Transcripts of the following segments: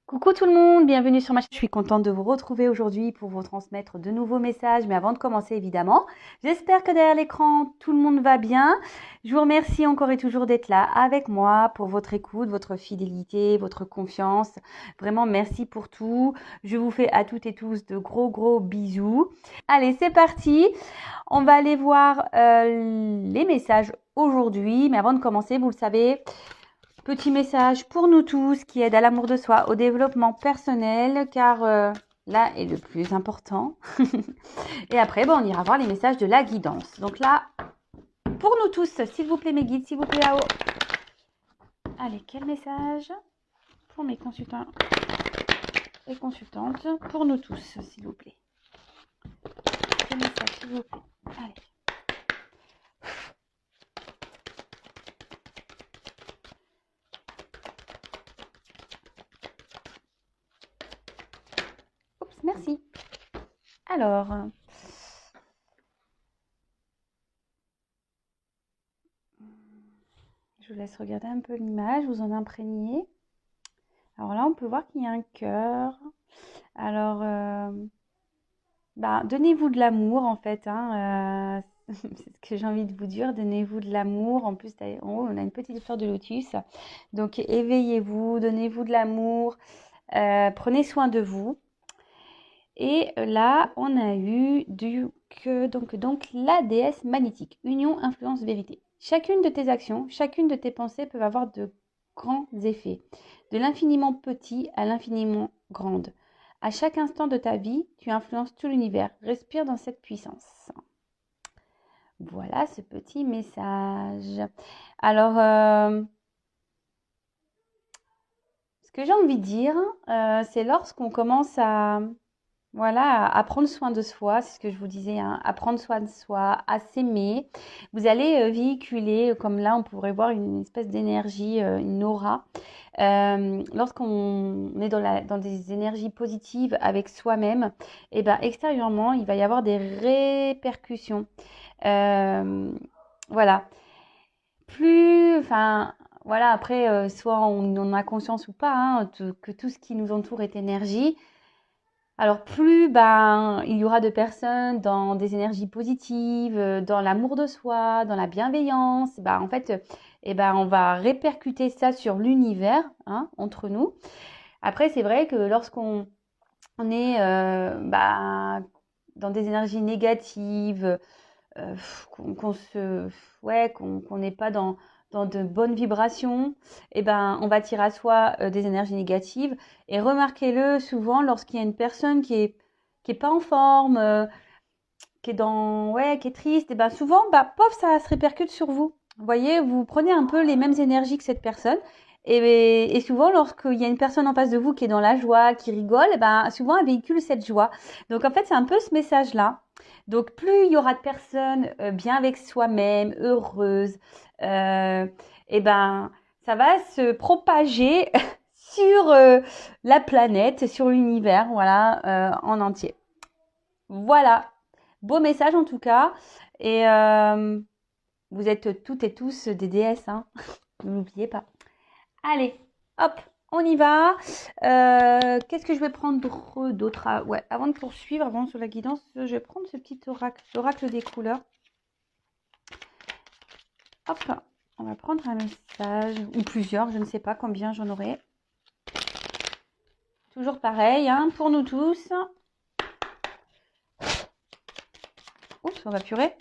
Coucou tout le monde, bienvenue sur ma chaîne. Je suis contente de vous retrouver aujourd'hui pour vous transmettre de nouveaux messages. Mais avant de commencer, évidemment, j'espère que derrière l'écran, tout le monde va bien. Je vous remercie encore et toujours d'être là avec moi pour votre écoute, votre fidélité, votre confiance. Vraiment, merci pour tout. Je vous fais à toutes et tous de gros bisous. Allez, c'est parti. On va aller voir les messages aujourd'hui. Mais avant de commencer, vous le savez, petit message pour nous tous qui aide à l'amour de soi, au développement personnel, car là est le plus important. Et après, on ira voir les messages de la guidance. Donc là, pour nous tous, s'il vous plaît mes guides, s'il vous plaît là-haut. Allez, quel message pour mes consultants et consultantes, pour nous tous, s'il vous plaît. Quel message, s'il vous plaît. Allez. Oups, merci. Alors, je vous laisse regarder un peu l'image, vous en imprégnez. Alors là, on peut voir qu'il y a un cœur. Alors, donnez-vous de l'amour en fait. C'est ce que j'ai envie de vous dire. Donnez-vous de l'amour. En plus, en haut, on a une petite fleur de lotus. Donc, éveillez-vous, donnez-vous de l'amour. Prenez soin de vous. Et là, on a eu donc la déesse magnétique. Union, influence, vérité. Chacune de tes actions, chacune de tes pensées peuvent avoir de grands effets. De l'infiniment petit à l'infiniment grande. À chaque instant de ta vie, tu influences tout l'univers. Respire dans cette puissance. Voilà ce petit message. Alors, ce que j'ai envie de dire, c'est lorsqu'on commence à prendre soin de soi, c'est ce que je vous disais, à prendre soin de soi, à s'aimer. Vous allez véhiculer, comme là, on pourrait voir une espèce d'énergie, une aura. Lorsqu'on est dans des énergies positives avec soi-même, et extérieurement, il va y avoir des répercussions. Voilà. Après, soit on en a conscience ou pas, que tout ce qui nous entoure est énergie. Alors plus il y aura de personnes dans des énergies positives, dans l'amour de soi, dans la bienveillance, en fait, on va répercuter ça sur l'univers, entre nous. Après, c'est vrai que lorsqu'on est dans des énergies négatives, qu'on n'est pas dans de bonnes vibrations, on va tirer à soi des énergies négatives. Et remarquez-le souvent lorsqu'il y a une personne qui est pas en forme, qui est triste, souvent, pof, ça se répercute sur vous. Vous voyez, vous prenez un peu les mêmes énergies que cette personne. Et souvent, lorsqu'il y a une personne en face de vous qui est dans la joie, qui rigole, souvent, elle véhicule cette joie. Donc, en fait, c'est un peu ce message-là. Donc, plus il y aura de personnes bien avec soi-même, heureuses, ça va se propager sur la planète, sur l'univers, en entier. Voilà. Beau message en tout cas. Et vous êtes toutes et tous des déesses, ne l'oubliez pas. Allez, hop, on y va. Qu'est-ce que je vais prendre d'autre avant de poursuivre, avant sur la guidance, je vais prendre ce petit oracle, l'oracle des couleurs. Hop, on va prendre un message, ou plusieurs, je ne sais pas combien j'en aurai. Toujours pareil, pour nous tous. Oups, on va purer.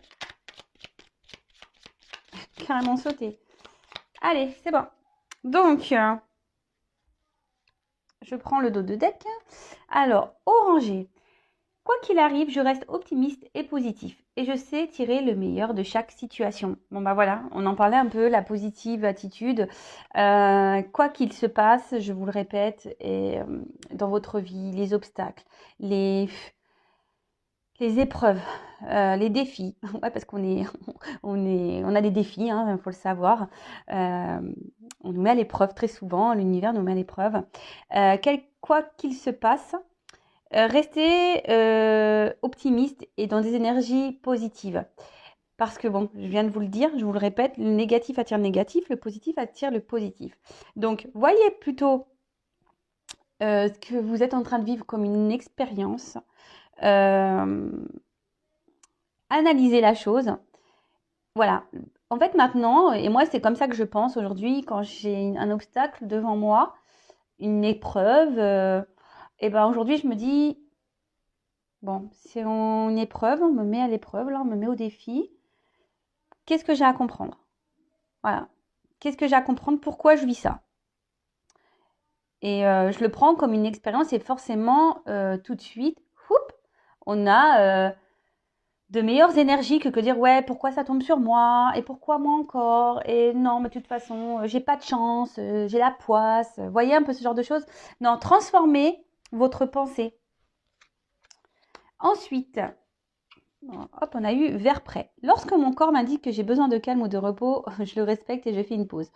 Carrément sauter. Allez, c'est bon. Donc, je prends le dos de deck. Alors, orangé. Quoi qu'il arrive, je reste optimiste et positif. Et je sais tirer le meilleur de chaque situation. Bon, voilà, on en parlait un peu, la positive attitude. Quoi qu'il se passe, je vous le répète, et dans votre vie, les obstacles, les épreuves, les défis. Ouais, parce on a des défis, il faut le savoir. On nous met à l'épreuve très souvent, l'univers nous met à l'épreuve. Quoi qu'il se passe, restez optimiste et dans des énergies positives. Parce que je viens de vous le dire, je vous le répète, le négatif attire le négatif, le positif attire le positif. Donc, voyez plutôt ce que vous êtes en train de vivre comme une expérience. Analysez la chose. Voilà. En fait, maintenant, et moi, c'est comme ça que je pense aujourd'hui, quand j'ai un obstacle devant moi, une épreuve, et ben aujourd'hui, je me dis, bon, c'est une épreuve, on me met à l'épreuve, là, on me met au défi. Qu'est-ce que j'ai à comprendre? Voilà. Qu'est-ce que j'ai à comprendre? Pourquoi je vis ça? Et je le prends comme une expérience et forcément, tout de suite, on a de meilleures énergies que dire ouais, pourquoi ça tombe sur moi et pourquoi moi encore et non, mais de toute façon, j'ai pas de chance, j'ai la poisse. Vous voyez un peu ce genre de choses? Non, transformez votre pensée. Ensuite, hop, on a eu vers prêt. Lorsque mon corps m'indique que j'ai besoin de calme ou de repos, je le respecte et je fais une pause.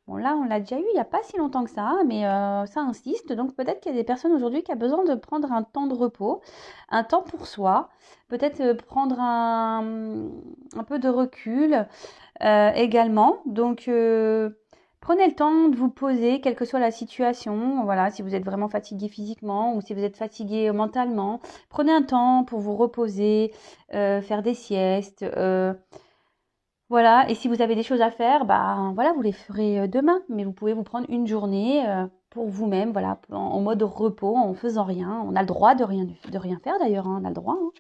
Bon, là, on l'a déjà eu il n'y a pas si longtemps que ça, mais ça insiste. Donc, peut-être qu'il y a des personnes aujourd'hui qui ont besoin de prendre un temps de repos, un temps pour soi, peut-être prendre un peu de recul également. Donc, prenez le temps de vous poser, quelle que soit la situation. Voilà, si vous êtes vraiment fatigué physiquement ou si vous êtes fatigué mentalement, prenez un temps pour vous reposer, faire des siestes. Voilà, et si vous avez des choses à faire, bah voilà, vous les ferez demain, mais vous pouvez vous prendre une journée pour vous-même, voilà, en mode repos, en faisant rien. On a le droit de rien faire d'ailleurs, hein, on a le droit. Hein.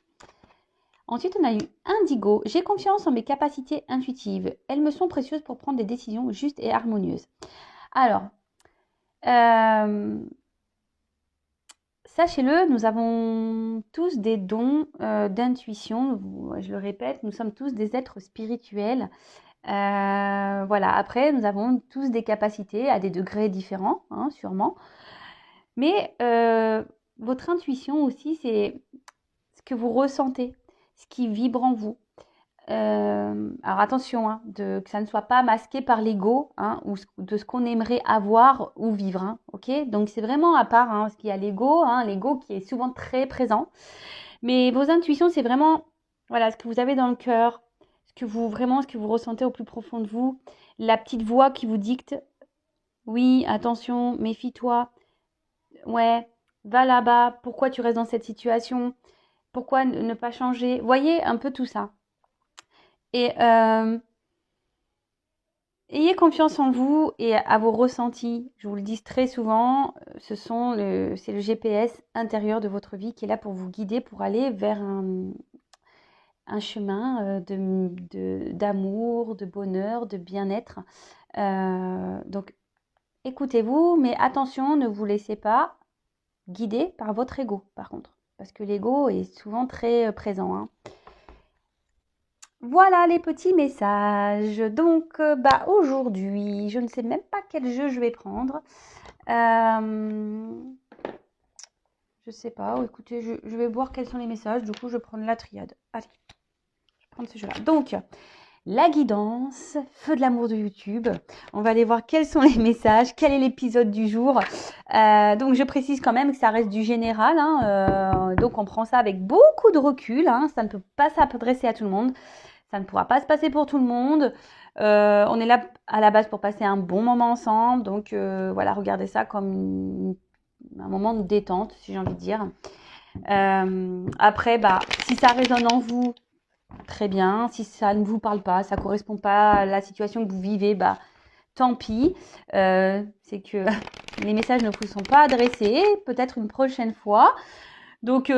Ensuite, on a eu Indigo. J'ai confiance en mes capacités intuitives. Elles me sont précieuses pour prendre des décisions justes et harmonieuses. Alors, sachez-le, nous avons tous des dons d'intuition. Je le répète, nous sommes tous des êtres spirituels. Voilà. Après, nous avons tous des capacités à des degrés différents, hein, sûrement. Mais votre intuition aussi, c'est ce que vous ressentez, ce qui vibre en vous. Alors attention, hein, que ça ne soit pas masqué par l'ego, hein, ou de ce qu'on aimerait avoir ou vivre. Hein, ok, donc c'est vraiment à part, hein, parce qu'il y a l'ego, hein, l'ego qui est souvent très présent. Mais vos intuitions, c'est vraiment, voilà, ce que vous avez dans le cœur, ce que vous ressentez au plus profond de vous, la petite voix qui vous dicte, oui, attention, méfie-toi, ouais, va là-bas, pourquoi tu restes dans cette situation, pourquoi ne pas changer, voyez un peu tout ça. Et ayez confiance en vous et à vos ressentis. Je vous le dis très souvent, c'est le GPS intérieur de votre vie qui est là pour vous guider, pour aller vers un chemin d'amour, de bonheur, de bien-être. Donc, écoutez-vous, mais attention, ne vous laissez pas guider par votre ego, par contre. Parce que l'ego est souvent très présent. Hein. Voilà les petits messages. Donc, aujourd'hui, je ne sais même pas quel jeu je vais prendre. Je sais pas. Écoutez, je vais voir quels sont les messages. Du coup, je vais prendre la triade. Allez, je vais prendre ce jeu-là. Donc, la guidance, feu de l'amour de YouTube. On va aller voir quels sont les messages, quel est l'épisode du jour. Donc, je précise quand même que ça reste du général. Hein, donc, on prend ça avec beaucoup de recul. Hein, ça ne peut pas s'adresser à tout le monde. Ça ne pourra pas se passer pour tout le monde. On est là à la base pour passer un bon moment ensemble. Donc, voilà, regardez ça comme un moment de détente, si j'ai envie de dire. Après, si ça résonne en vous, très bien. Si ça ne vous parle pas, ça ne correspond pas à la situation que vous vivez, tant pis. C'est que les messages ne vous sont pas adressés. Peut-être une prochaine fois. Donc,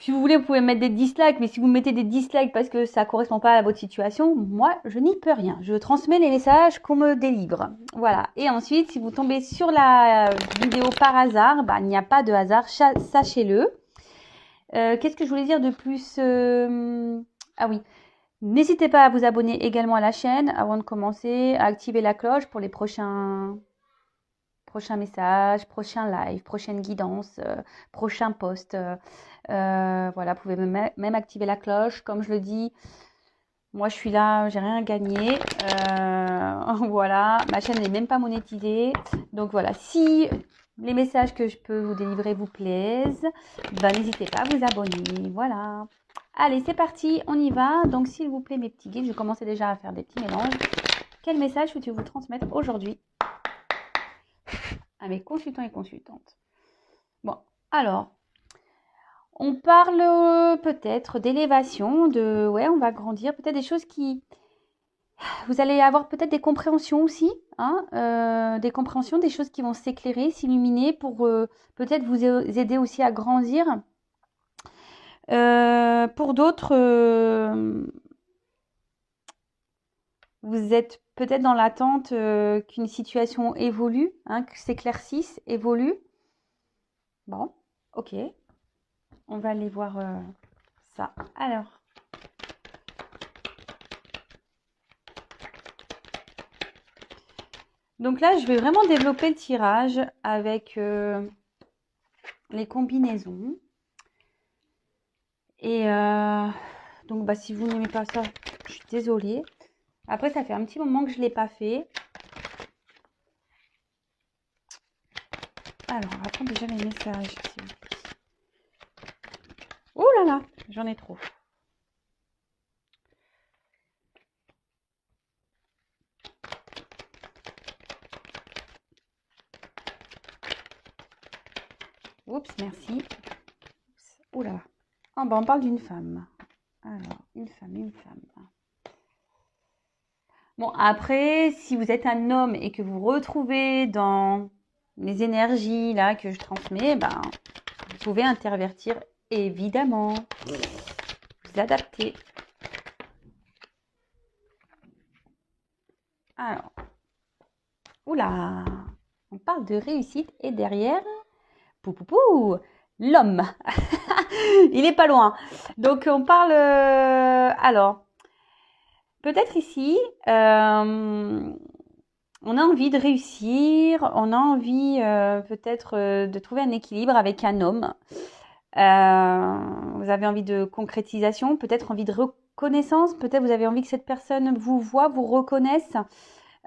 si vous voulez, vous pouvez mettre des dislikes, mais si vous mettez des dislikes parce que ça ne correspond pas à votre situation, moi, je n'y peux rien. Je transmets les messages qu'on me délivre. Voilà. Et ensuite, si vous tombez sur la vidéo par hasard, il n'y a pas de hasard, sachez-le. Qu'est-ce que je voulais dire de plus Ah oui. N'hésitez pas à vous abonner également à la chaîne avant de commencer, à activer la cloche pour les prochains messages, prochains lives, prochaines guidances, prochains posts. Voilà, vous pouvez même activer la cloche. Comme je le dis, moi je suis là, j'ai rien gagné. Voilà, ma chaîne n'est même pas monétisée. Donc voilà, si les messages que je peux vous délivrer vous plaisent, n'hésitez pas à vous abonner. Voilà. Allez, c'est parti, on y va. Donc s'il vous plaît, mes petits guides, je commençais déjà à faire des petits mélanges. Quel message peux-tu vous transmettre aujourd'hui à mes consultants et consultantes? Bon, alors, on parle peut-être d'élévation, ouais, on va grandir, peut-être des choses qui... Vous allez avoir peut-être des compréhensions aussi, hein, des compréhensions, des choses qui vont s'éclairer, s'illuminer pour peut-être vous aider aussi à grandir. Pour d'autres, vous êtes peut-être dans l'attente qu'une situation évolue, hein, que s'éclaircisse, évolue. Bon, ok, on va aller voir ça. Alors, donc là, je vais vraiment développer le tirage avec les combinaisons. Et donc, bah, si vous n'aimez pas ça, je suis désolée. Après, ça fait un petit moment que je ne l'ai pas fait. Alors, attends déjà les messages. Oh là là, j'en ai trop. Oups, merci. Oh là là. Oh, bah, on parle d'une femme. Alors, une femme. Bon, après, si vous êtes un homme et que vous vous retrouvez dans les énergies là que je transmets, ben, vous pouvez intervertir évidemment. Vous adapter. Alors, oula, on parle de réussite et derrière, l'homme. Il est pas loin. Donc, on parle, alors, peut-être ici, on a envie de réussir, on a envie peut-être de trouver un équilibre avec un homme. Vous avez envie de concrétisation, peut-être envie de reconnaissance, peut-être vous avez envie que cette personne vous voit, vous reconnaisse.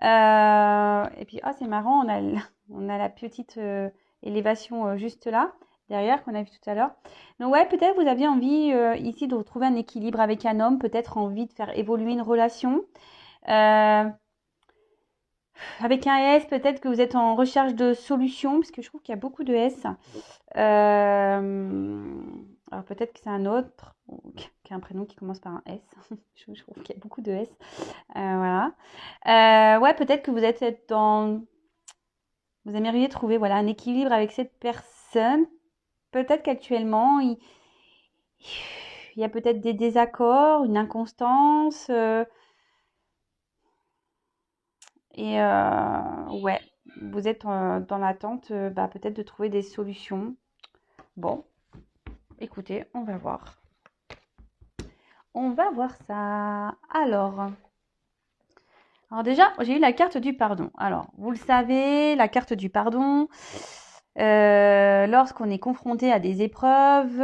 Et puis, c'est marrant, on a la petite élévation juste là, derrière, qu'on a vu tout à l'heure. Donc ouais, peut-être vous aviez envie ici de retrouver un équilibre avec un homme, peut-être envie de faire évoluer une relation. Avec un S, peut-être que vous êtes en recherche de solutions, parce que je trouve qu'il y a beaucoup de S. Alors peut-être que c'est un autre qui a un prénom qui commence par un S. Je trouve qu'il y a beaucoup de S. Voilà. Ouais, peut-être que vous êtes dans... Vous aimeriez trouver voilà, un équilibre avec cette personne. Peut-être qu'actuellement, il y a peut-être des désaccords, une inconstance. Et ouais, vous êtes dans l'attente peut-être de trouver des solutions. Bon, écoutez, on va voir. On va voir ça. Alors déjà, j'ai eu la carte du pardon. Alors, vous le savez, la carte du pardon, lorsqu'on est confronté à des épreuves,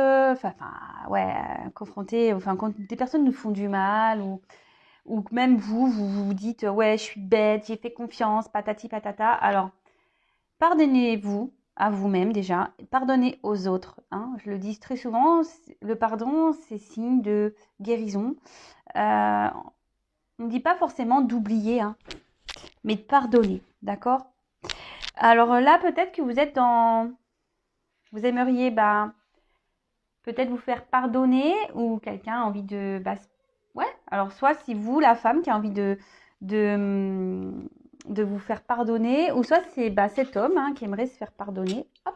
confronté, quand des personnes nous font du mal ou même vous dites ouais, je suis bête, j'ai fait confiance, patati patata. Alors, pardonnez-vous à vous-même déjà, pardonnez aux autres. Hein. Je le dis très souvent, le pardon, c'est signe de guérison. On ne dit pas forcément d'oublier, hein, mais de pardonner, d'accord? Alors là, peut-être que vous êtes dans... Vous aimeriez peut-être vous faire pardonner ou quelqu'un a envie de... ouais, alors soit si vous, la femme, qui a envie de vous faire pardonner, ou soit c'est cet homme qui aimerait se faire pardonner. Hop.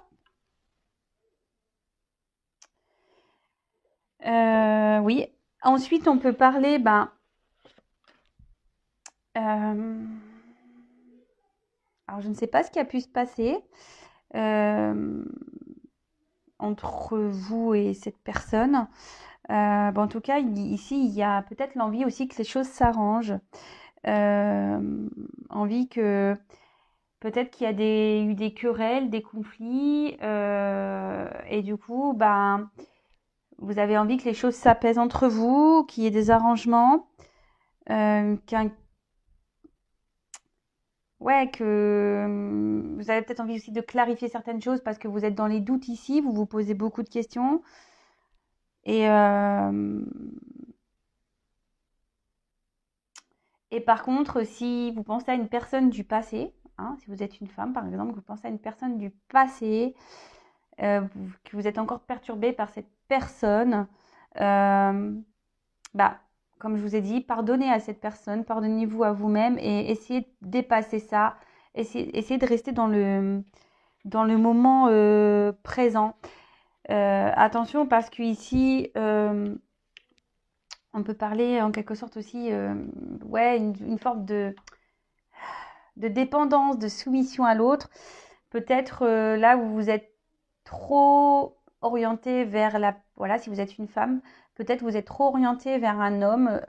Oui. Ensuite, on peut parler, alors je ne sais pas ce qui a pu se passer entre vous et cette personne. En tout cas, ici, il y a peut-être l'envie aussi que les choses s'arrangent. Envie que peut-être qu'il y a eu des querelles, des conflits, et du coup, vous avez envie que les choses s'apaisent entre vous, qu'il y ait des arrangements, que vous avez peut-être envie aussi de clarifier certaines choses parce que vous êtes dans les doutes ici, vous vous posez beaucoup de questions. Et par contre, si vous pensez à une personne du passé, si vous êtes une femme par exemple, vous pensez à une personne du passé, que vous êtes encore perturbé par cette personne, euh, bah, comme je vous ai dit, pardonnez à cette personne, pardonnez-vous à vous-même et essayez de dépasser ça. Essayez de rester dans le moment présent. Attention parce qu'ici, on peut parler en quelque sorte aussi, ouais, une forme de dépendance, de soumission à l'autre. Peut-être là où vous êtes trop orienté vers la... Voilà, si vous êtes une femme, peut-être vous êtes trop orienté vers un homme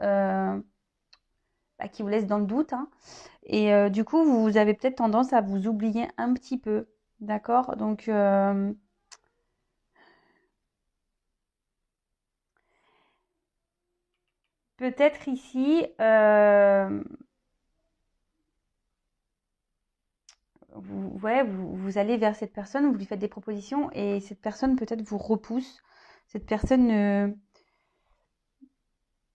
qui vous laisse dans le doute. Hein. Et du coup, vous avez peut-être tendance à vous oublier un petit peu. D'accord? Donc, peut-être ici, vous allez vers cette personne, vous lui faites des propositions et cette personne peut-être vous repousse. Cette personne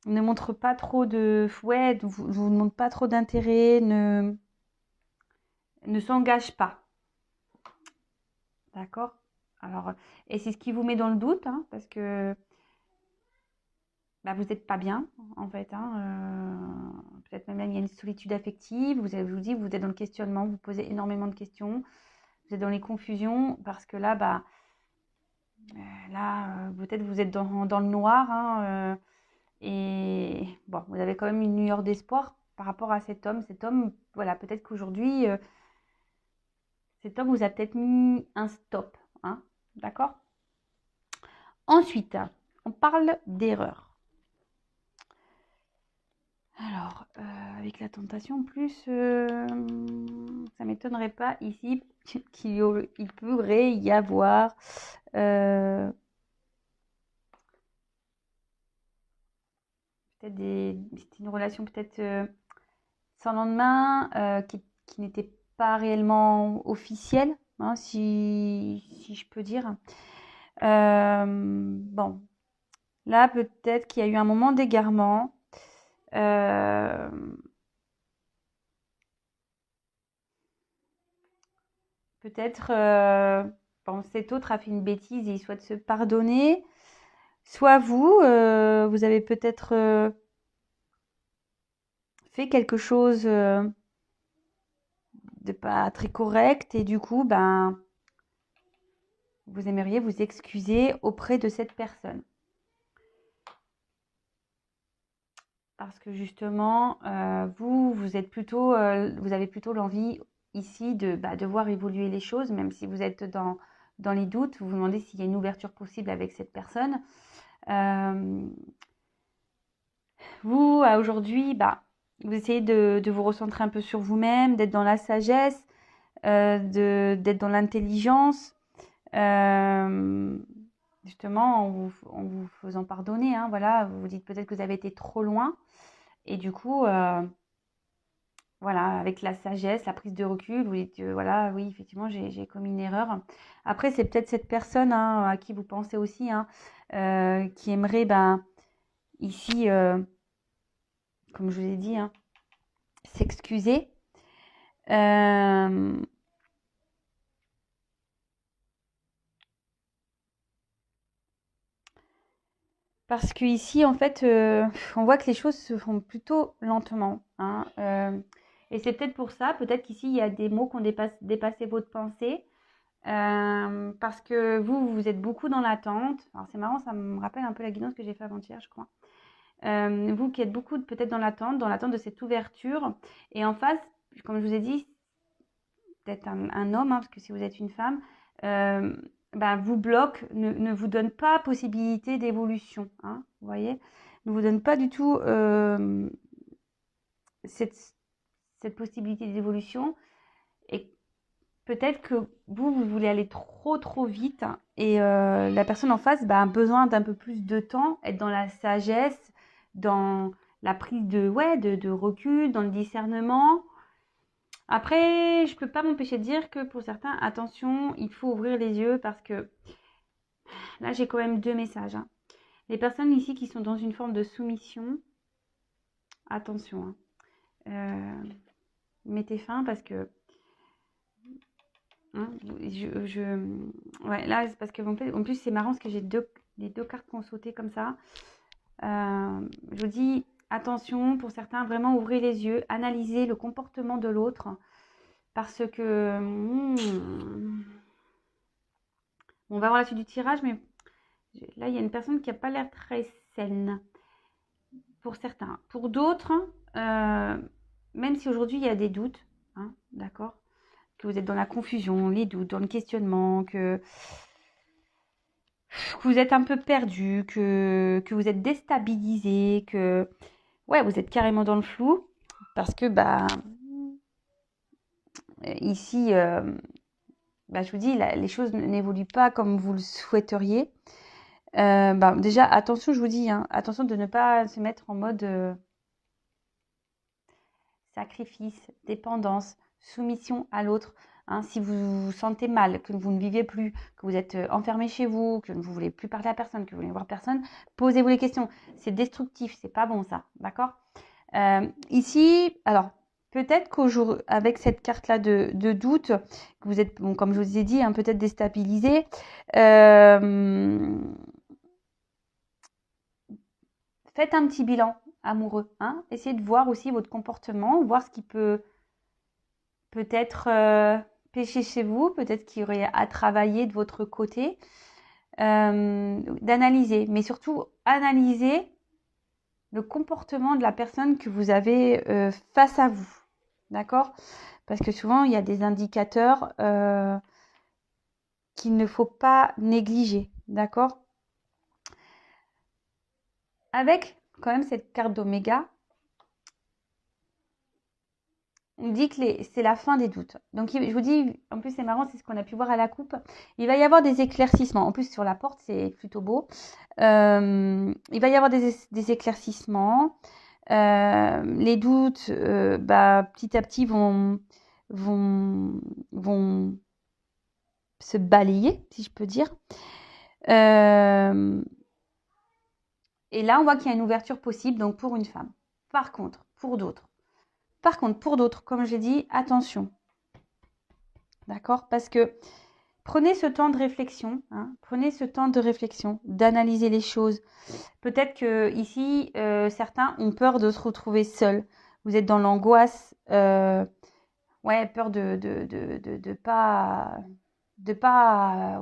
ne montre pas trop de... Ouais, vous ne montre pas trop d'intérêt, ne s'engage pas. D'accord? Alors, et c'est ce qui vous met dans le doute, hein, parce que bah, vous n'êtes pas bien, en fait. Hein, peut-être même là, il y a une solitude affective. Je vous dis, vous êtes dans le questionnement, vous posez énormément de questions. Vous êtes dans les confusions, parce que là, peut-être vous êtes dans le noir. Hein, et bon, vous avez quand même une lueur d'espoir par rapport à cet homme. Cet homme, voilà, peut-être qu'aujourd'hui, cet homme vous a peut-être mis un stop. Hein, d'accord? Ensuite, on parle d'erreur. Alors, avec la tentation, en plus, ça ne m'étonnerait pas ici qu'il pourrait y avoir peut-être c'était une relation peut-être sans lendemain, qui n'était pas réellement officielle, hein, si je peux dire. Bon, là, peut-être qu'il y a eu un moment d'égarement. Euh, Peut-être, bon, cet autre a fait une bêtise et il souhaite se pardonner. Soit vous, vous avez peut-être fait quelque chose de pas très correct et du coup, ben, vous aimeriez vous excuser auprès de cette personne. Parce que justement, vous êtes plutôt, vous avez plutôt l'envie ici de voir évoluer les choses, même si vous êtes dans les doutes, vous vous demandez s'il y a une ouverture possible avec cette personne. Vous, aujourd'hui, vous essayez de vous recentrer un peu sur vous-même, d'être dans la sagesse, d'être dans l'intelligence, euh, justement en vous faisant pardonner. Hein, voilà, vous vous dites peut-être que vous avez été trop loin. Et du coup, voilà, avec la sagesse, la prise de recul, vous dites, voilà, oui, effectivement, j'ai commis une erreur. Après, c'est peut-être cette personne hein, à qui vous pensez aussi, hein, qui aimerait, ici, comme je vous ai dit, hein, s'excuser. Euh, Parce que ici, en fait, on voit que les choses se font plutôt lentement. Hein, et c'est peut-être pour ça, peut-être qu'ici, il y a des mots qui ont dépassé votre pensée. Parce que vous êtes beaucoup dans l'attente. Alors c'est marrant, ça me rappelle un peu la guidance que j'ai fait avant-hier, je crois. Vous qui êtes beaucoup peut-être dans l'attente de cette ouverture. Et en face, comme je vous ai dit, peut-être un homme, hein, parce que si vous êtes une femme, euh, vous bloque, ne vous donne pas possibilité d'évolution. Hein, vous voyez, ne vous donne pas du tout cette, cette possibilité d'évolution. Et peut-être que vous voulez aller trop, trop vite hein, et la personne en face a besoin d'un peu plus de temps, être dans la sagesse, dans la prise de recul, dans le discernement. Après, je ne peux pas m'empêcher de dire que pour certains, attention, il faut ouvrir les yeux parce que là, j'ai quand même deux messages. Hein. Les personnes ici qui sont dans une forme de soumission, attention, hein. Mettez fin parce que Hein, ouais, là, c'est parce que en plus c'est marrant parce que j'ai les deux cartes qui ont sauté comme ça. Je vous dis, attention, pour certains, vraiment ouvrez les yeux, analysez le comportement de l'autre. Parce que... on va voir la suite du tirage, mais là, il y a une personne qui n'a pas l'air très saine. Pour certains. Pour d'autres, même si aujourd'hui il y a des doutes, hein, d'accord, que vous êtes dans la confusion, les doutes, dans le questionnement, que vous êtes un peu perdu, que vous êtes déstabilisé, que ouais, vous êtes carrément dans le flou, parce que ici, je vous dis, les choses n'évoluent pas comme vous le souhaiteriez. Déjà, attention, je vous dis, hein, attention de ne pas se mettre en mode sacrifice, dépendance, soumission à l'autre. Hein, si vous vous sentez mal, que vous ne vivez plus, que vous êtes enfermé chez vous, que vous ne voulez plus parler à personne, que vous voulez voir personne, posez-vous les questions. C'est destructif, c'est pas bon ça, d'accord? Ici, alors, peut-être qu'aujourd'hui, avec cette carte-là de doute, que vous êtes, bon, comme je vous ai dit, hein, peut-être déstabilisé, faites un petit bilan amoureux. Hein, essayez de voir aussi votre comportement, voir ce qui peut être péché chez vous, peut-être qu'il y aurait à travailler de votre côté, d'analyser, mais surtout analyser le comportement de la personne que vous avez face à vous, d'accord? Parce que souvent, il y a des indicateurs qu'il ne faut pas négliger, d'accord? Avec quand même cette carte d'Oméga, on dit que c'est la fin des doutes. Donc, je vous dis, en plus, c'est marrant, c'est ce qu'on a pu voir à la coupe. Il va y avoir des éclaircissements. En plus, sur la porte, c'est plutôt beau. Il va y avoir des éclaircissements. Les doutes, petit à petit, vont se balayer, si je peux dire. Et là, on voit qu'il y a une ouverture possible, donc pour une femme. Par contre, pour d'autres, comme je l'ai dit, attention. D'accord? Parce que prenez ce temps de réflexion, hein, d'analyser les choses. Peut-être que ici, certains ont peur de se retrouver seuls. Vous êtes dans l'angoisse, peur de pas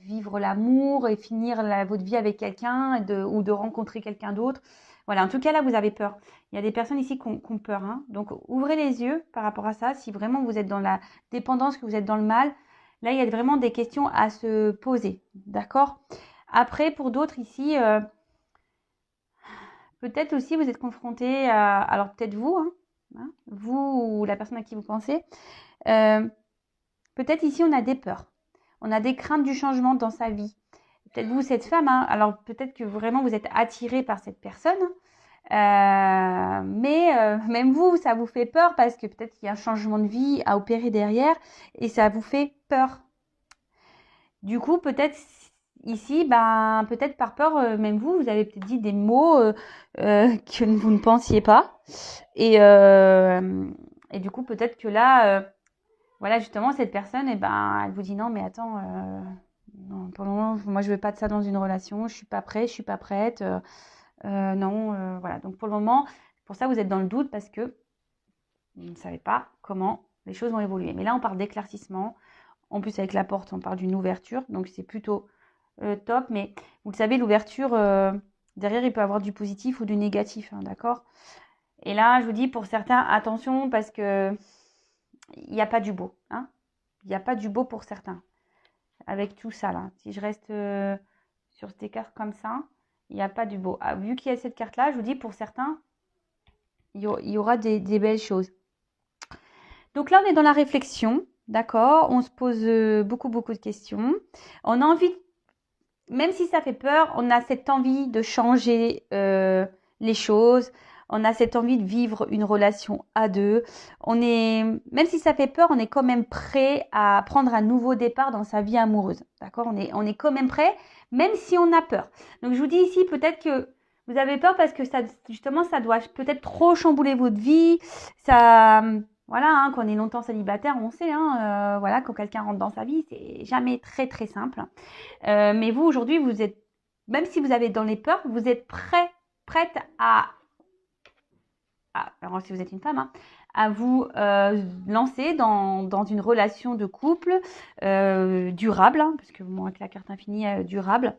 vivre l'amour et finir votre vie avec quelqu'un ou de rencontrer quelqu'un d'autre. Voilà, en tout cas là vous avez peur. Il y a des personnes ici qui ont peur, hein. Donc ouvrez les yeux par rapport à ça. Si vraiment vous êtes dans la dépendance, que vous êtes dans le mal, là il y a vraiment des questions à se poser, d'accord? Après pour d'autres ici, peut-être aussi vous êtes confronté à, alors peut-être vous, hein, vous ou la personne à qui vous pensez, peut-être ici on a des peurs. On a des craintes du changement dans sa vie. Peut-être vous, cette femme, hein, alors peut-être que vraiment vous êtes attiré par cette personne, mais même vous, ça vous fait peur parce que peut-être qu'il y a un changement de vie à opérer derrière et ça vous fait peur. Du coup, peut-être ici, peut-être par peur, même vous avez peut-être dit des mots que vous ne pensiez pas. Et du coup, peut-être que là... voilà, justement, cette personne, elle vous dit non, mais attends, non, pour le moment, moi, je veux pas de ça dans une relation, je suis pas prêt, je suis pas prête, non, voilà. Donc, pour le moment, pour ça, vous êtes dans le doute parce que vous ne savez pas comment les choses vont évoluer. Mais là, on parle d'éclaircissement. En plus, avec la porte, on parle d'une ouverture, donc c'est plutôt top. Mais vous le savez, l'ouverture, derrière, il peut y avoir du positif ou du négatif, hein, d'accord? Et là, je vous dis, pour certains, attention, parce que il n'y a pas du beau, hein. Il n'y a pas du beau pour certains. Avec tout ça, là. Si je reste sur ces cartes comme ça, il n'y a pas du beau. Ah, vu qu'il y a cette carte-là, je vous dis, pour certains, il y aura des belles choses. Donc là, on est dans la réflexion, d'accord? On se pose beaucoup de questions. On a envie, même si ça fait peur, on a cette envie de changer les choses. On a cette envie de vivre une relation à deux. Même si ça fait peur, on est quand même prêt à prendre un nouveau départ dans sa vie amoureuse. D'accord? On est quand même prêt, même si on a peur. Donc, je vous dis ici, peut-être que vous avez peur parce que ça, justement, ça doit peut-être trop chambouler votre vie. Ça, Voilà, hein, qu'on est longtemps célibataire, on sait, hein, voilà, quand quelqu'un rentre dans sa vie, c'est jamais très très simple. Mais vous, aujourd'hui, vous êtes, même si vous avez dans les peurs, vous êtes prête alors si vous êtes une femme, hein, à vous lancer dans une relation de couple durable, hein, parce que moi, avec la carte infinie durable,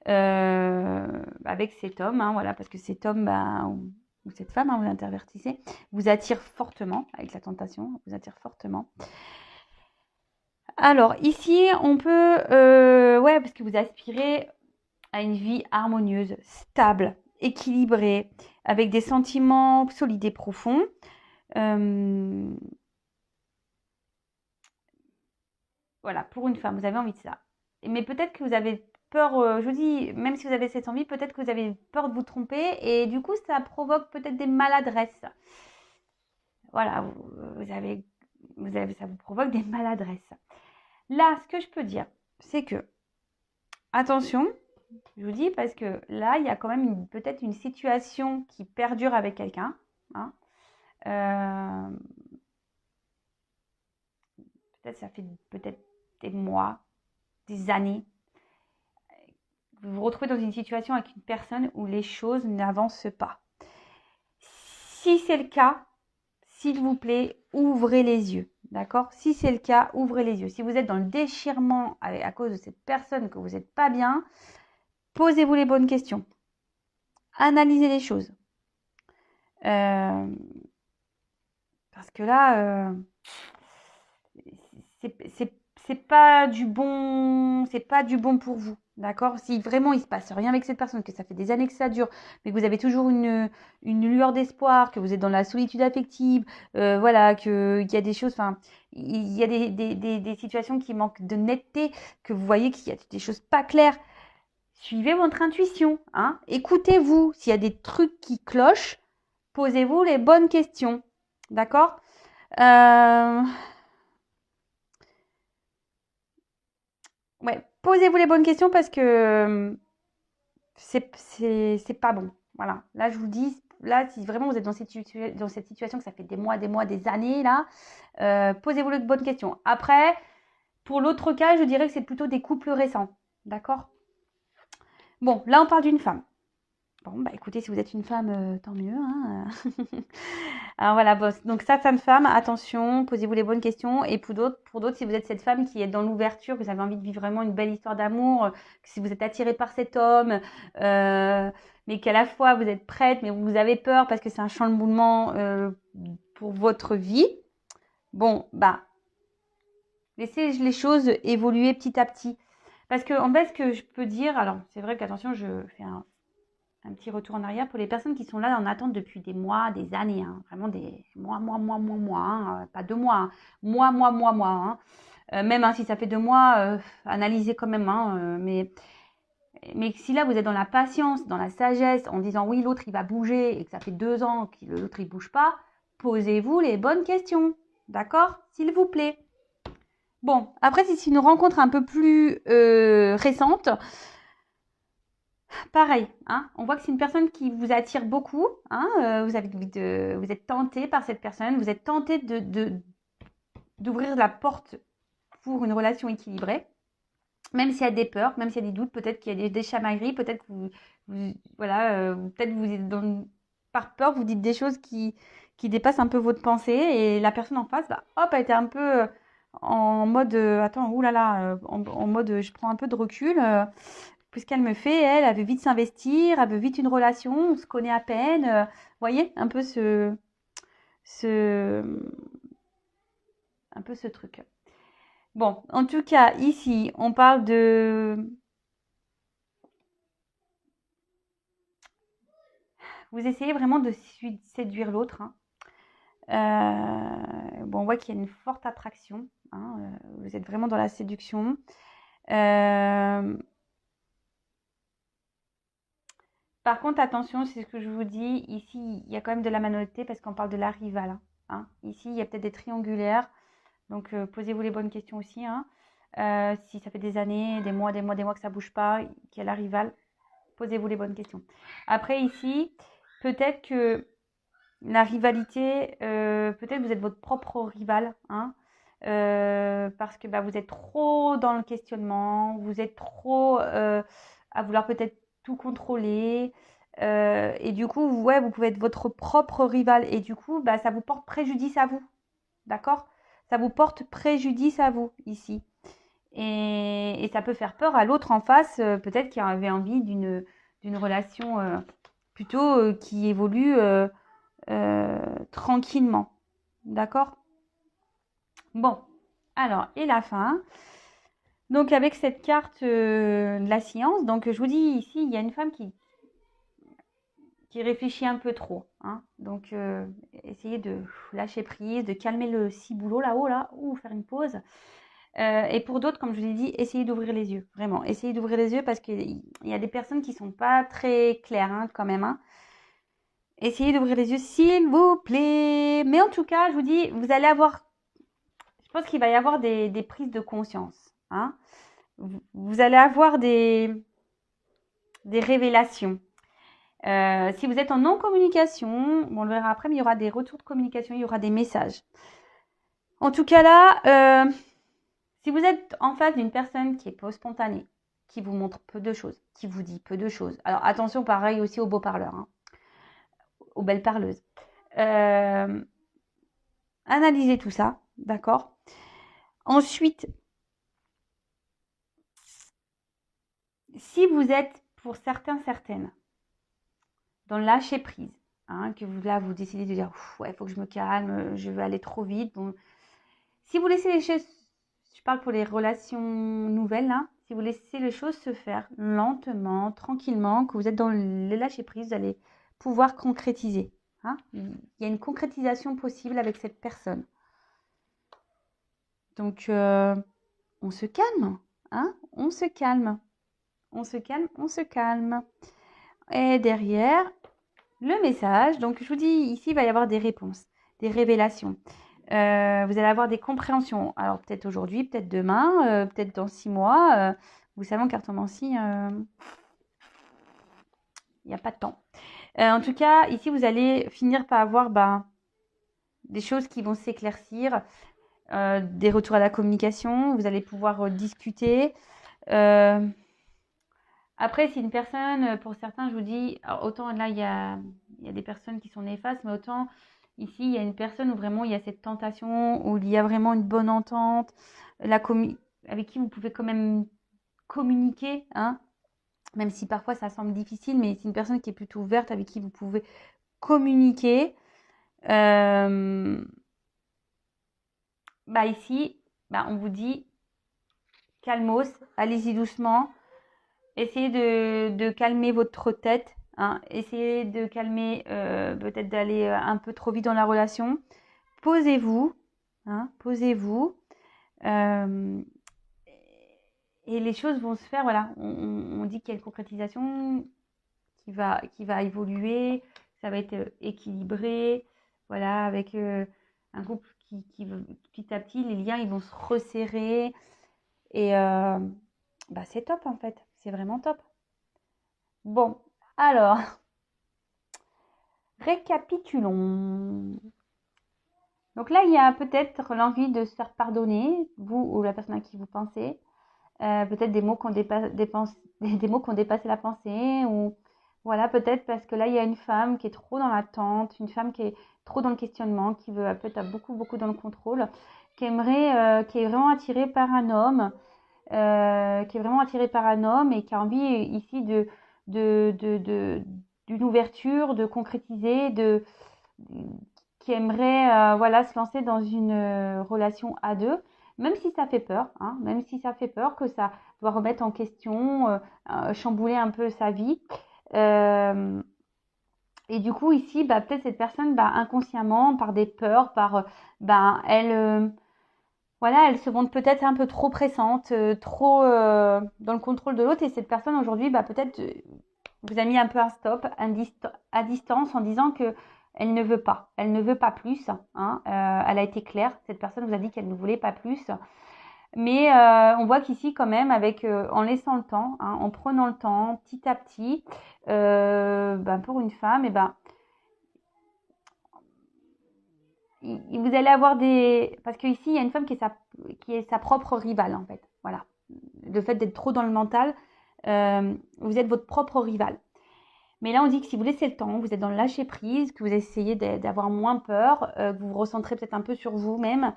avec cet homme, hein, voilà, parce que cet homme, ou cette femme, hein, vous intervertissez, vous attire fortement, avec la tentation, vous attire fortement. Alors, ici, on peut, ouais, parce que vous aspirez à une vie harmonieuse, stable, équilibrée, avec des sentiments solides et profonds. Voilà, pour une femme, vous avez envie de ça. Mais peut-être que vous avez peur, je vous dis, même si vous avez cette envie, peut-être que vous avez peur de vous tromper et du coup, ça provoque peut-être des maladresses. Voilà, ça vous provoque des maladresses. Là, ce que je peux dire, c'est que, attention, je vous dis, parce que là, il y a quand même peut-être une situation qui perdure avec quelqu'un. Hein. Peut-être ça fait peut-être des mois, des années. Vous vous retrouvez dans une situation avec une personne où les choses n'avancent pas. Si c'est le cas, s'il vous plaît, ouvrez les yeux. D'accord? Si c'est le cas, ouvrez les yeux. Si vous êtes dans le déchirement à cause de cette personne, que vous n'êtes pas bien, posez-vous les bonnes questions. Analysez les choses. Parce que là, c'est pas du bon, c'est pas du bon pour vous. D'accord? Si vraiment il se passe rien avec cette personne, que ça fait des années que ça dure, mais que vous avez toujours une lueur d'espoir, que vous êtes dans la solitude affective, voilà, qu'il y a des choses, enfin, il y a des situations qui manquent de netteté, que vous voyez qu'il y a des choses pas claires. Suivez votre intuition, hein. Écoutez-vous. S'il y a des trucs qui clochent, posez-vous les bonnes questions. D'accord? Ouais, posez-vous les bonnes questions parce que c'est pas bon. Voilà. Là, je vous dis, là, si vraiment vous êtes dans cette situation, que ça fait des mois, des années, là, posez-vous les bonnes questions. Après, pour l'autre cas, je dirais que c'est plutôt des couples récents. D'accord? Bon, là, on parle d'une femme. Bon, bah écoutez, si vous êtes une femme, tant mieux. Hein. Alors voilà, donc ça, femme, attention, posez-vous les bonnes questions. Et pour d'autres, si vous êtes cette femme qui est dans l'ouverture, que vous avez envie de vivre vraiment une belle histoire d'amour, que si vous êtes attiré par cet homme, mais qu'à la fois vous êtes prête, mais vous avez peur parce que c'est un chamboulement pour votre vie, bon, bah, laissez les choses évoluer petit à petit. Parce que en fait, ce que je peux dire, alors c'est vrai qu'attention, je fais un petit retour en arrière pour les personnes qui sont là en attente depuis des mois, des années, hein, vraiment des mois, hein, pas 2 mois, hein, mois, hein. Même hein, si ça fait 2 mois, analysez quand même, hein, mais si là vous êtes dans la patience, dans la sagesse, en disant oui l'autre il va bouger et que ça fait 2 ans que l'autre il bouge pas, posez-vous les bonnes questions, d'accord, s'il vous plaît. Bon, après si c'est une rencontre un peu plus récente, pareil, hein, on voit que c'est une personne qui vous attire beaucoup. Hein, vous êtes tenté par cette personne, vous êtes tenté d'ouvrir la porte pour une relation équilibrée, même s'il y a des peurs, même s'il y a des doutes, peut-être qu'il y a des chamailleries, peut-être que voilà, peut-être vous êtes par peur, vous dites des choses qui dépassent un peu votre pensée et la personne en face, bah, hop, elle était un peu en mode attends, oulala, en mode je prends un peu de recul. Puisqu'elle me fait, elle veut vite s'investir, elle veut vite une relation, on se connaît à peine. Vous voyez, un peu ce, un peu ce truc. Bon, en tout cas, ici, on parle de... Vous essayez vraiment de séduire l'autre. Hein. Bon, on voit qu'il y a une forte attraction. Hein, vous êtes vraiment dans la séduction. Par contre, attention, c'est ce que je vous dis. Ici, il y a quand même de la malhonnêteté parce qu'on parle de la rivale. Hein. Ici, il y a peut-être des triangulaires. Donc, posez-vous les bonnes questions aussi. Hein. Si ça fait des années, des mois que ça bouge pas, qu'il y a la rivale, posez-vous les bonnes questions. Après, ici, peut-être que La rivalité, peut-être vous êtes votre propre rival, hein, parce que bah, vous êtes trop dans le questionnement, vous êtes trop à vouloir peut-être tout contrôler. Et du coup, ouais, vous pouvez être votre propre rival. Et du coup, bah, ça vous porte préjudice à vous. D'accord? Ça vous porte préjudice à vous ici. Et ça peut faire peur à l'autre en face, peut-être qui avait envie d'une relation plutôt qui évolue tranquillement. D'accord? Bon, alors, et la fin. Donc, avec cette carte de la science, donc je vous dis ici, il y a une femme qui réfléchit un peu trop, hein. Donc, essayez de lâcher prise, de calmer le ciboulot là-haut, là, ou faire une pause. Et pour d'autres, comme je vous l'ai dit, essayez d'ouvrir les yeux, vraiment. Essayez d'ouvrir les yeux parce qu'il y a des personnes qui sont pas très claires, hein, quand même, hein. Essayez d'ouvrir les yeux, s'il vous plaît. Mais en tout cas, je vous dis, vous allez avoir, je pense qu'il va y avoir des prises de conscience, hein. Vous allez avoir des révélations. Si vous êtes en non-communication, bon, on le verra après, mais il y aura des retours de communication, il y aura des messages. En tout cas là, si vous êtes en face d'une personne qui est peu spontanée, qui vous montre peu de choses, qui vous dit peu de choses, alors attention pareil aussi aux beaux parleurs, hein, aux belles parleuses. Analysez tout ça, d'accord? Ensuite, si vous êtes pour certains, certaines, dans le lâcher prise, hein, que vous là vous décidez de dire ouais, il faut que je me calme, je vais aller trop vite. Bon, si vous laissez les choses, je parle pour les relations nouvelles, hein, si vous laissez les choses se faire lentement, tranquillement, que vous êtes dans le lâcher prise, vous allez pouvoir concrétiser, hein. Il y a une concrétisation possible avec cette personne. Donc on se calme, hein, on se calme, on se calme, on se calme. Et derrière, le message, donc je vous dis, ici, il va y avoir des réponses, des révélations. Vous allez avoir des compréhensions. Alors peut-être aujourd'hui, peut-être demain, peut-être dans 6 mois. Vous savez, en cartomancie, il n'y a pas de temps. En tout cas, ici, vous allez finir par avoir des choses qui vont s'éclaircir, des retours à la communication. Vous allez pouvoir discuter. Après, si une personne, pour certains, je vous dis, alors autant là, il y a des personnes qui sont néfastes, mais autant ici, il y a une personne où vraiment il y a cette tentation, où il y a vraiment une bonne entente, avec qui vous pouvez quand même communiquer, hein, même si parfois ça semble difficile, mais c'est une personne qui est plutôt ouverte, avec qui vous pouvez communiquer. Ici, on vous dit, calmos, allez-y doucement. Essayez de calmer votre tête, hein. Essayez de calmer, peut-être d'aller un peu trop vite dans la relation. Posez-vous, hein, posez-vous. Et les choses vont se faire, voilà. On dit qu'il y a une concrétisation qui va évoluer, ça va être équilibré, voilà, avec un couple qui petit à petit, les liens, ils vont se resserrer. Et c'est top en fait, c'est vraiment top. Bon, alors, récapitulons. Donc là, il y a peut-être l'envie de se faire pardonner, vous ou la personne à qui vous pensez. Peut-être des mots qui ont des mots qui ont dépassé la pensée. Ou voilà, peut-être parce que là, il y a une femme qui est trop dans l'attente, une femme qui est trop dans le questionnement, qui veut peut-être beaucoup, beaucoup dans le contrôle, qui est vraiment attirée par un homme. Qui est vraiment attiré par un homme et qui a envie ici d'une ouverture, de concrétiser, qui aimerait voilà, se lancer dans une relation à deux, même si ça fait peur, hein, même si ça fait peur, que ça doit remettre en question, chambouler un peu sa vie. Et du coup, ici, peut-être cette personne, inconsciemment, par des peurs, elle voilà, elle se montre peut-être un peu trop pressante, trop dans le contrôle de l'autre. Et cette personne aujourd'hui, peut-être vous a mis un peu un stop, à distance, en disant que elle ne veut pas. Elle ne veut pas plus, hein. Elle a été claire. Cette personne vous a dit qu'elle ne voulait pas plus. Mais on voit qu'ici, quand même, en laissant le temps, hein, en prenant le temps, petit à petit, pour une femme, vous allez avoir des... Parce qu'ici, il y a une femme qui est sa propre rivale, en fait. Voilà. Le fait d'être trop dans le mental, vous êtes votre propre rival. Mais là, on dit que si vous laissez le temps, vous êtes dans le lâcher prise, que vous essayez d'avoir moins peur, que vous vous recentrez peut-être un peu sur vous-même,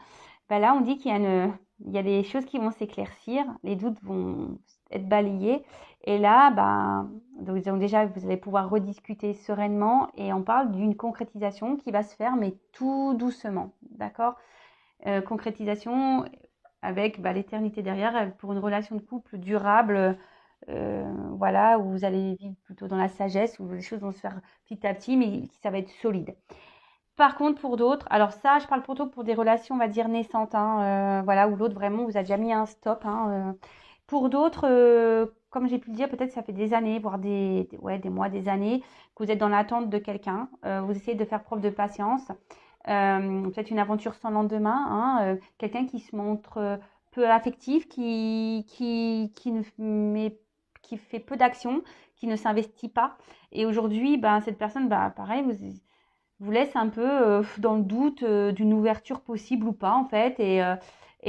ben là, on dit qu'il y a des choses qui vont s'éclaircir, les doutes vont être balayés. Et là, donc déjà, vous allez pouvoir rediscuter sereinement et on parle d'une concrétisation qui va se faire, mais tout doucement, d'accord? Concrétisation avec l'éternité derrière pour une relation de couple durable. Voilà, où vous allez vivre plutôt dans la sagesse, où les choses vont se faire petit à petit, mais ça va être solide. Par contre, pour d'autres, alors ça, je parle plutôt pour des relations, on va dire, naissantes, hein, voilà, où l'autre vraiment vous a déjà mis un stop. Hein. Pour d'autres, comme j'ai pu le dire, peut-être ça fait des années, voire des mois, des années, que vous êtes dans l'attente de quelqu'un. Vous essayez de faire preuve de patience. Peut-être une aventure sans lendemain, hein, quelqu'un qui se montre peu affectif, qui fait peu d'actions, qui ne s'investit pas. Et aujourd'hui, cette personne, pareil, vous laisse un peu dans le doute d'une ouverture possible ou pas, en fait. Et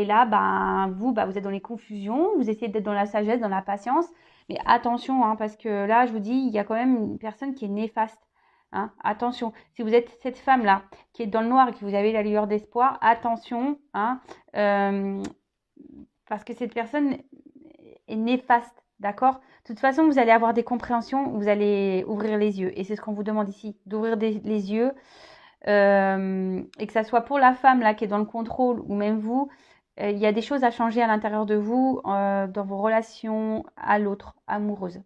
là, vous êtes dans les confusions, vous essayez d'être dans la sagesse, dans la patience. Mais attention, hein, parce que là, je vous dis, il y a quand même une personne qui est néfaste. Hein. Attention, si vous êtes cette femme-là qui est dans le noir et que vous avez la lueur d'espoir, attention, hein, parce que cette personne est néfaste, d'accord? De toute façon, vous allez avoir des compréhensions, vous allez ouvrir les yeux. Et c'est ce qu'on vous demande ici, d'ouvrir les yeux. Et que ça soit pour la femme là qui est dans le contrôle ou même vous, il y a des choses à changer à l'intérieur de vous, dans vos relations à l'autre, amoureuses.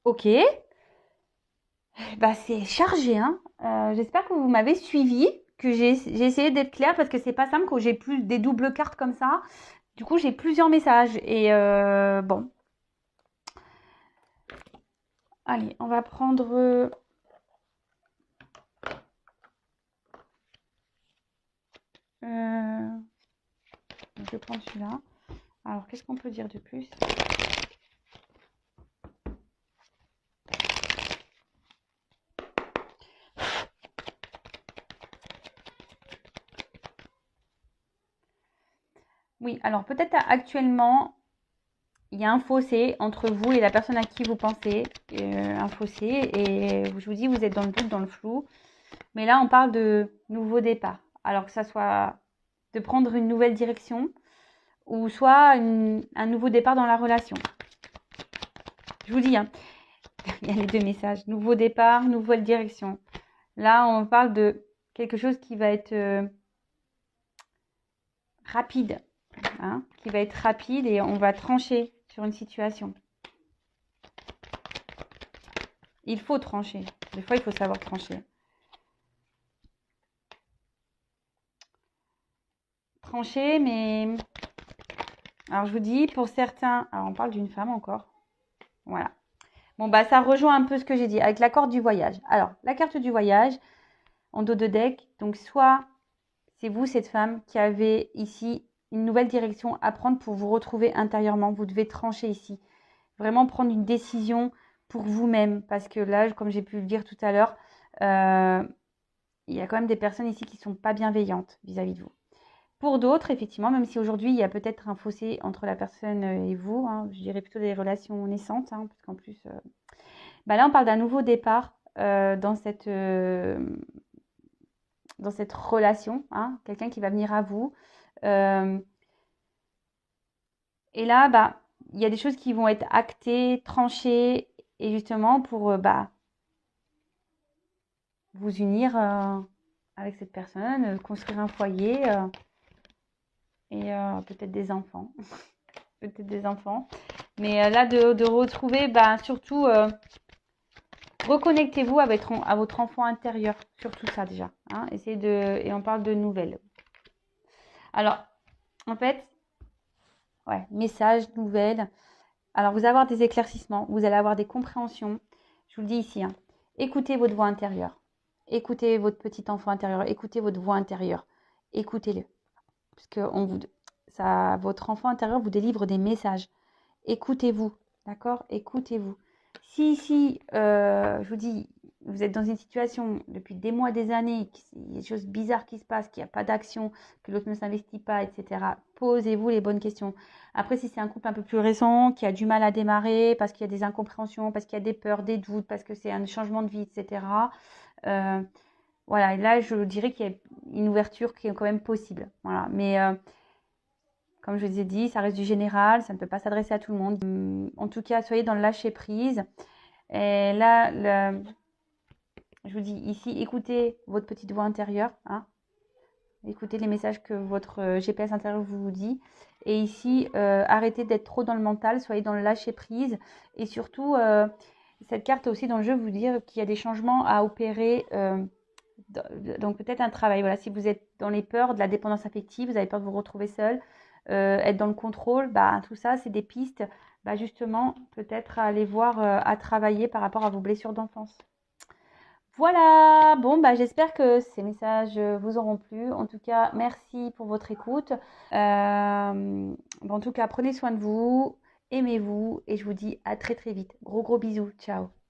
Ok, c'est chargé, hein. J'espère que vous m'avez suivi, que j'ai essayé d'être claire parce que c'est pas simple quand j'ai plus des doubles cartes comme ça. Du coup, j'ai plusieurs messages et bon. Allez, on va prendre... je vais prendre celui-là. Alors, qu'est-ce qu'on peut dire de plus? Oui, alors peut-être actuellement, il y a un fossé entre vous et la personne à qui vous pensez, un fossé, et je vous dis, vous êtes dans le doute, dans le flou. Mais là, on parle de nouveau départ. Alors que ça soit de prendre une nouvelle direction ou soit un nouveau départ dans la relation. Je vous dis, hein, il y a les deux messages. Nouveau départ, nouvelle direction. Là, on parle de quelque chose qui va être rapide. Hein, qui va être rapide et on va trancher sur une situation. Il faut trancher. Des fois, il faut savoir trancher. Trancher, mais... Alors, je vous dis, pour certains... Alors, on parle d'une femme encore. Voilà. Bon, ça rejoint un peu ce que j'ai dit avec la carte du voyage. Alors, la carte du voyage, en dos de deck. Donc, soit c'est vous, cette femme, qui avez ici une nouvelle direction à prendre pour vous retrouver intérieurement. Vous devez trancher ici. Vraiment prendre une décision pour vous-même. Parce que là, comme j'ai pu le dire tout à l'heure, il y a quand même des personnes ici qui ne sont pas bienveillantes vis-à-vis de vous. Pour d'autres, effectivement, même si aujourd'hui, il y a peut-être un fossé entre la personne et vous, hein, je dirais plutôt des relations naissantes, hein, parce qu'en plus, là, on parle d'un nouveau départ dans cette relation, hein, quelqu'un qui va venir à vous. Et là, il y a des choses qui vont être actées, tranchées, et justement pour vous unir avec cette personne, construire un foyer et peut-être des enfants. Peut-être des enfants. Mais là, de retrouver, surtout, reconnectez-vous à votre enfant intérieur, sur tout ça déjà. Hein, et on parle de nouvelles. Alors, en fait, message, nouvelles. Alors, vous allez avoir des éclaircissements, vous allez avoir des compréhensions. Je vous le dis ici, hein, écoutez votre voix intérieure. Écoutez votre petit enfant intérieur, écoutez votre voix intérieure. Écoutez-le. Parce que votre enfant intérieur vous délivre des messages. Écoutez-vous, d'accord? Écoutez-vous. Si, je vous dis, vous êtes dans une situation depuis des mois, des années, il y a des choses bizarres qui se passent, qu'il n'y a pas d'action, que l'autre ne s'investit pas, etc. Posez-vous les bonnes questions. Après, si c'est un couple un peu plus récent, qui a du mal à démarrer, parce qu'il y a des incompréhensions, parce qu'il y a des peurs, des doutes, parce que c'est un changement de vie, etc. Voilà, et là, je dirais qu'il y a une ouverture qui est quand même possible. Voilà, mais comme je vous ai dit, ça reste du général, ça ne peut pas s'adresser à tout le monde. En tout cas, soyez dans le lâcher prise. Et là, je vous dis ici, écoutez votre petite voix intérieure, hein. Écoutez les messages que votre GPS intérieur vous dit. Et ici, arrêtez d'être trop dans le mental, soyez dans le lâcher prise. Et surtout, cette carte aussi dans le jeu vous dire qu'il y a des changements à opérer. Donc peut-être un travail. Voilà, si vous êtes dans les peurs de la dépendance affective, vous avez peur de vous retrouver seul, être dans le contrôle, bah, tout ça, c'est des pistes, bah, justement, peut-être à aller voir, à travailler par rapport à vos blessures d'enfance. Voilà, bon, bah, j'espère que ces messages vous auront plu. En tout cas, merci pour votre écoute. En tout cas, prenez soin de vous, aimez-vous et je vous dis à très très vite. Gros gros bisous, ciao.